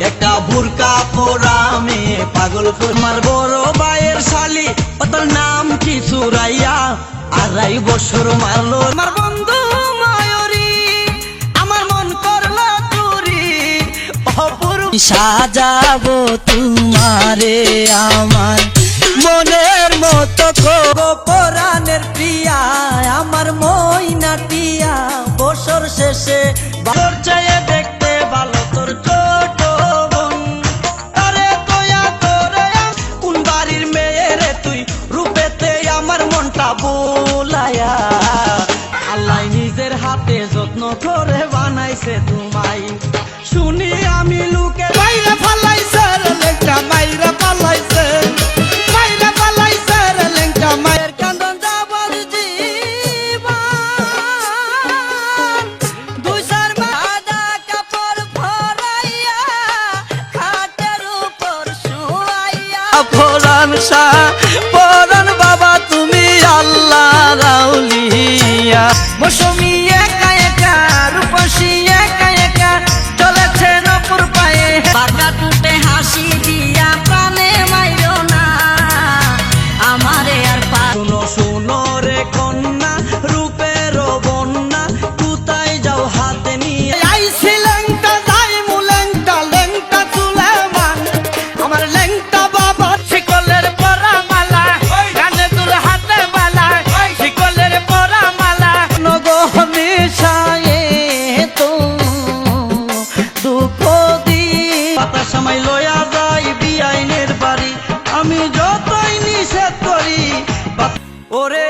একটা বুরকা পরা মেয়ে পাগল করে। আমার বড় ভাইয়ের শালি তোর নাম কি সুরাইয়া, 2.5 বছর মারলো আমার বন্ধু মায়রি, আমার মন করলো চুরি। সাজাবো তোমারে আমার মনের মতো পরাণের প্রিয়া, আমার মইনা টিয়া বছর শেষে তোর চেয়ে দেখতে ভালো তোর ছোট বোন। আরে তোয়া তোরে কোন বাড়ির মেয়ে রে তুই, রূপেতে আমার মনটা বোলায়া। আল্লাহ নিজের হাতে যত্ন করে বানাইছে তোমায়, শুনি আমি লুকে মাইরা ফালাইছে রে লেংটা, মাইরা ফালাইছে, মাইরা ফালাইছে রে লেংটা। মায়ের কান্দন যাবার জীবন, 2-4 সাদা কাপড় পরাইয়া খাটের উপর শুয়াইয়া। পরাণ শাহ পরাণ বাবা তুমি আল্লাহ রাউলিয়া। মৌসুমী একা একা, রূপসী একা একা, চলেছে নপুর পায়ে বাঁকা টুটে হাসি দিয়া, প্রাণে মাইরো না আমারে আর পা। শুনো শুনো রে কন্যা, রূপের বন্যা, কোথায় যাও হাতে নিয়ে আইছি লেংটা, যাই মু লেংটা, লেংটা চুলে মান আমার লেংটা বাবা। শিকলের পরা মালা, কানে দুল হাতে বালা, শিকলের পরা মালা নগো মিশায়ে তো দুঃখ দি পাতা সময় লয়া যাই বিআইনের বাড়ি, আমি যতই নিষেধ করি। ওরে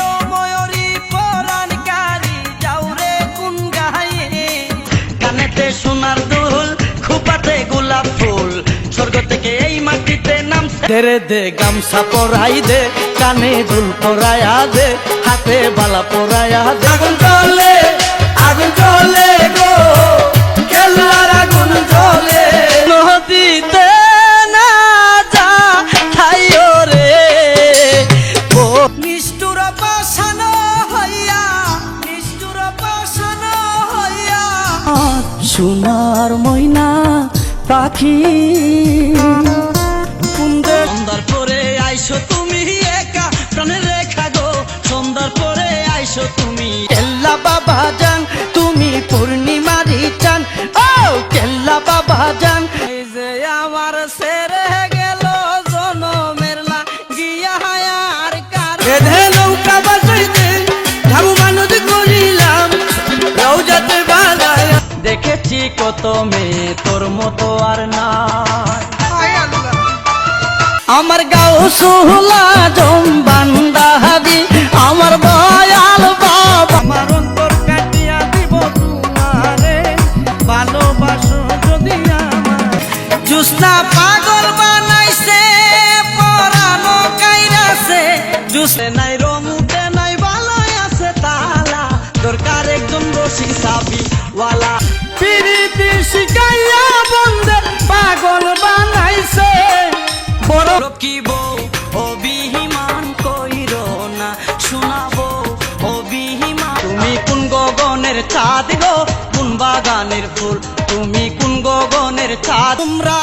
ও ময়ূরী পরাণকারী, যাও রে কোন গায়ে, কানেতে সোনার দুল, খোপাতে গোলাপ ফুল, স্বর্গ থেকে এই মাটিতে নামছে। দে দে গামছা পরাই দে, কানে দুল পরায়া দে, হাতে বালা পরায়া দে। আগুন জ্বলে, আগুন জ্বলে গো, কেল্লার আগুন জ্বলে, নদীতে না যা খাইও রে। ও নিষ্ঠুর পাষাণ হইয়া, নিষ্ঠুর পাষাণ হইয়া, সোনার ময়না পাখি সন্ধ্যার পরে আইসো তুমি একা, প্রাণের রেখা গো সন্ধ্যার পরে আইসো তুমি। কেল্লা বাবা জান তুমি পূর্ণিমারি চান, ও কেল্লা বাবা জান। এই যে আমার সেরে গেল জনমের লাগিয়া আর কার নৌকা বাসাইতে ঝামু মানুষ করিলাম রওজাতে বালায়। দেখেছি কত মেয়ে তোর মতো আর নাই, আমার গাও সুহলা জম্বান্দা হাবি, আমার দয়াল বাবা। আমার অন্তর কাটিয়া দিব তোমারে, ভালোবাসো যদি আমার। জুসনা পাগল বানাইছে, পরানো কাইরাছে, জুসে নাই রং উঠে নাই, ভালোই আছে তালা, দরকার একজন রশি সাবি ওয়ালা। পিরিতি শিখাইয়া বন্ধে পাগল বানাইছে, বড় কি বউ অভিমান কইরো না, শোনাবো অভিমান। তুমি কোন গগনের চাঁদ গো, কোন বাগানের ফুল, তুমি কোন গগনের চাঁদ। তোমরা